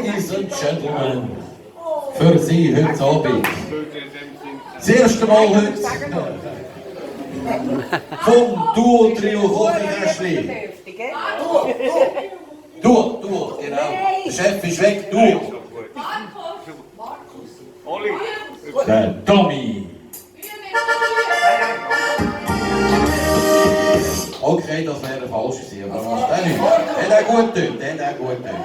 Ladies and Gentlemen, für Sie heute Abend. Das erste Mal heute vom Duo-Trio Kochikästli. Duo, genau. Der Chef ist weg, Duo. Der Tommy. Okay, das wäre falsch gewesen, aber was macht der nicht? Der hat gut getönt, der hat gut getönt.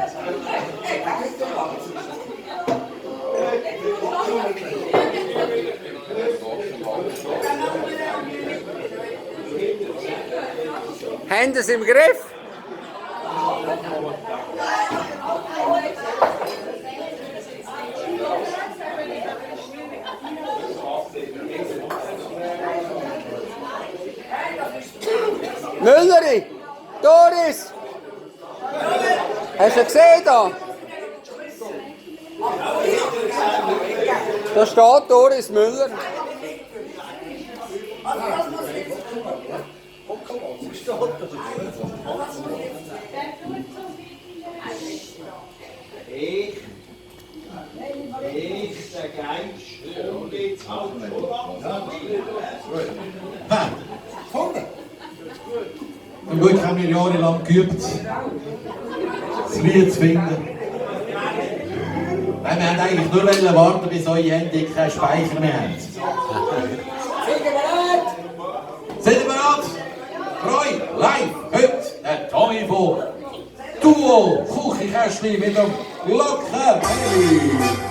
Haben Sie es im Griff? Mülleri! Doris! Hast du gesehen da? Da steht Doris Müller. Ich, der Geist, und jetzt halt Zum Glück haben wir jahrelang geübt, das Lied zu finden. Nein, wir haben eigentlich nur warten, bis eure Handy keinen Speicher mehr haben. Seid ihr bereit? Freu, live, heute, der Tommy von Duo Kochikästli mit dem Glocken. Hey.